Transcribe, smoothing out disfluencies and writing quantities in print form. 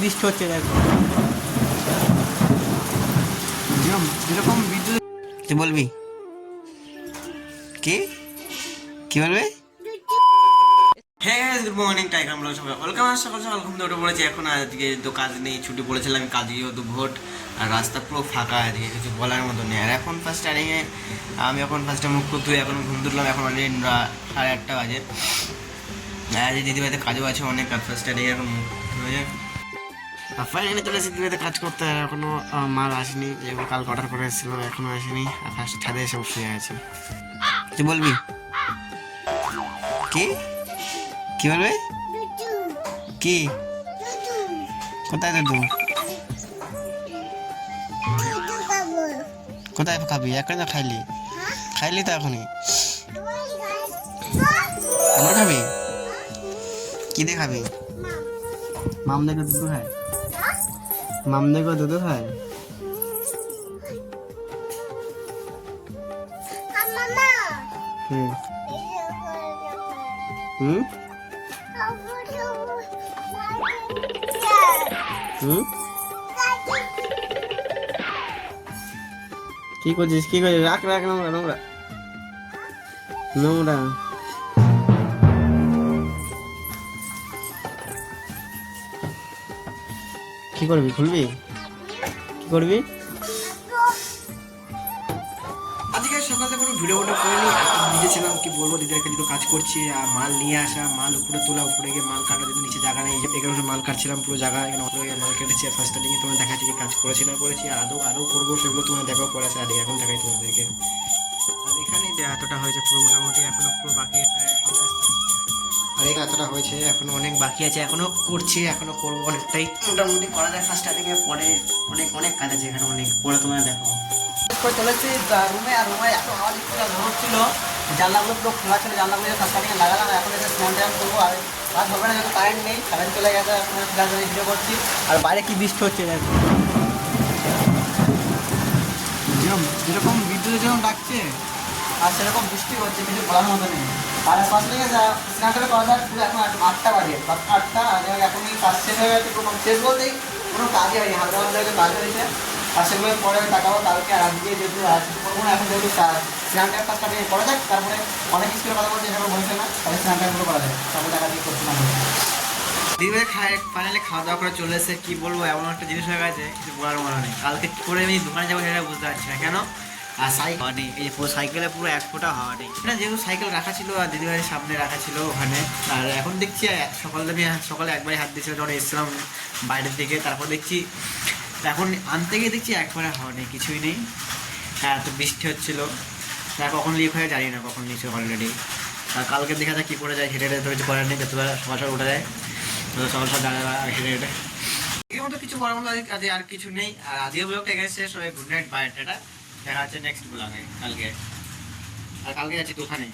বৃষ্টি হচ্ছে দেখো যেরকম বিদ্যুৎ। তুই বলবি কি কি বলবে? হ্যাঁ গুড মর্নিং টাইগার আমরা সবাই ওয়েলকাম। সকাল সকাল ঘুম থেকে উঠে পড়েছি। এখন আজকে তো কাজ নেই, ছুটি পড়েছিলাম, কাজে যেহেতু ভোট আর রাস্তা পুরো ফাঁকা, আজকে কিছু বলার মতো নেই। আর এখন ফার্স্ট স্টার্টিংয়ে আমি এখন ফার্স্টে মুখ ধুয়ে এখন ঘুম তুললাম, এখন অলরেডি 8:30 বাজে। আজ দিদিভাইতে কাজও আছে অনেক, কাজ ফার্স্ট স্টার্টিংয়ে এখন মুখ ধুয়ে ফাইনালি চলে এসেছি দিদিভাইতে কাজ করতে। আর এখনও মাল আসেনি, যেগুলো কাল অর্ডার করে এসেছিলো এখনও আসেনি। আর ফার্স্ট ছাদে এসে শুয়ে আছি। তুই বলবি কি কি বলবে? কি কোথায় তো তুই কোথায় খাবি? এখন তো খাইলি খাইলি তো এখনই আবার খাবি? কি দিয়ে খাবি? মাম দেখো দুধ খায়, মাম দেখো দুধ খায়। হুম হুম হুম কি করছিস? কি করছিস? রাখ রাখ, নোংরা নোংরা নোংরা। কি করবি? খুলবি? কি করবি? আজকে সকালে কোনো ভিডিও করিনি, দিয়েছিলাম কি বলবো, দিদিকে দুটো কাজ করছি। আর মাল নিয়ে আসা, মাল উপরে তোলা, উপরে গিয়ে মাল কাটা, যদি নিচে জায়গা নেই এখানে মাল কাটছিলাম, পুরো জায়গা এখানে মাল কেটেছি। আর ফার্স্ট দিকে তোমার দেখাচ্ছি যে কাজ করেছি না করেছি, আর আরও করবো, সেগুলো তোমার দেখো পরে আছে। আর এখন দেখাই তোমাদেরকে। আর এখানে যে এতটা হয়েছে পুরো মোটামুটি, এখনো পুরো বাকি। আর এই এতটা হয়েছে, এখনো অনেক বাকি আছে, এখনো করছি, এখনো করবো অনেকটাই। মোটামুটি করা যায় ফার্স্ট স্টার্টিংয়ে, পরে অনেক অনেক কাজ আছে এখানে অনেক, পরে তোমরা দেখো। চলেছি রুমে, আর রুমে এত আওয়াজ হচ্ছিল, জানলাগুলো পুরো খোলা ছিল, জানলাগুলো ফার্স্ট স্টার্টিংয়ে লাগালাম। এখন এসে স্নান টান করবো। আর রাত হবে না, যেহেতু কারেন্ট নেই, কারেন্ট চলে গেছে, এখন ভিডিও করছি। আর বাইরে কি বৃষ্টি হচ্ছে দেখো, যেরকম বিদ্যুৎ যেরকম ডাকছে আর সেরকম বৃষ্টি হচ্ছে, কিছু বলার মতো নেই। আর ফার্স্ট থেকে স্নানটা করা যায় পুরো, এখন 8টা বাজে, 8টা। আর এখনই কাজ শেষ হয়ে গেছে, কোনো শেষ বলতেই কোনো কাজই হয়নি, হালকা হালকা কাজ হয়েছে। আর সেগুলো পরে তাকাবো কালকে। আর আজকে যেহেতু করবো না, এখন যেহেতু স্নানটা ফার্স্ট করা যাক, তারপরে অনেক স্কুলের কথা বলছে, এখানে বলছে না, তাহলে স্নানটা এগুলো করা যায়, তারপরে দেখা দিয়ে করতে না। দিদিভাই ফাইনালি খাওয়া দাওয়া করে চলে এসে, কি বলবো, এমন একটা জিনিস হয়ে গেছে কিছু বলার মনে নেই। কালকে কী করে আমি দোকানে যাবো সেটা বুঝতে পারছি না কেন। আর সাইকেল নেই, এই যে পুরো সাইকেলে পুরো এক ফোঁটা হাওয়া নেই। না, যেহেতু সাইকেল রাখা ছিল আর দিদিভাইয়ের সামনে রাখা ছিল ওখানে। আর এখন দেখছি সকালে একবারই হাত দিয়েছিল যখন এসেছিলাম বাইরের দিকে, তারপর দেখছি এখন আনতে গিয়ে দেখছি একবারে হাওয়া নেই, কিছুই নেই। হ্যাঁ, তো বৃষ্টি হচ্ছিলো, কখন লিক হয়ে জানি না, কখন নিচে অলরেডি। আর কালকে দেখা যায় কী করে যায়, হেঁটে হেঁটে তো কিছু করার নেই, যতটা সকাল সকাল উঠে যায় সকাল সকাল দাঁড়া হেঁটে হেঁটে এর মতো কিছু করার মতো আজকে আর কিছু নেই। আর আজকে ব্লগটা এখানে শেষ হয়ে, গুড নাইট বাই, টাটা। দেখা হচ্ছে নেক্সট ব্লগে কালকে। আর কালকে যাচ্ছি দোকানে।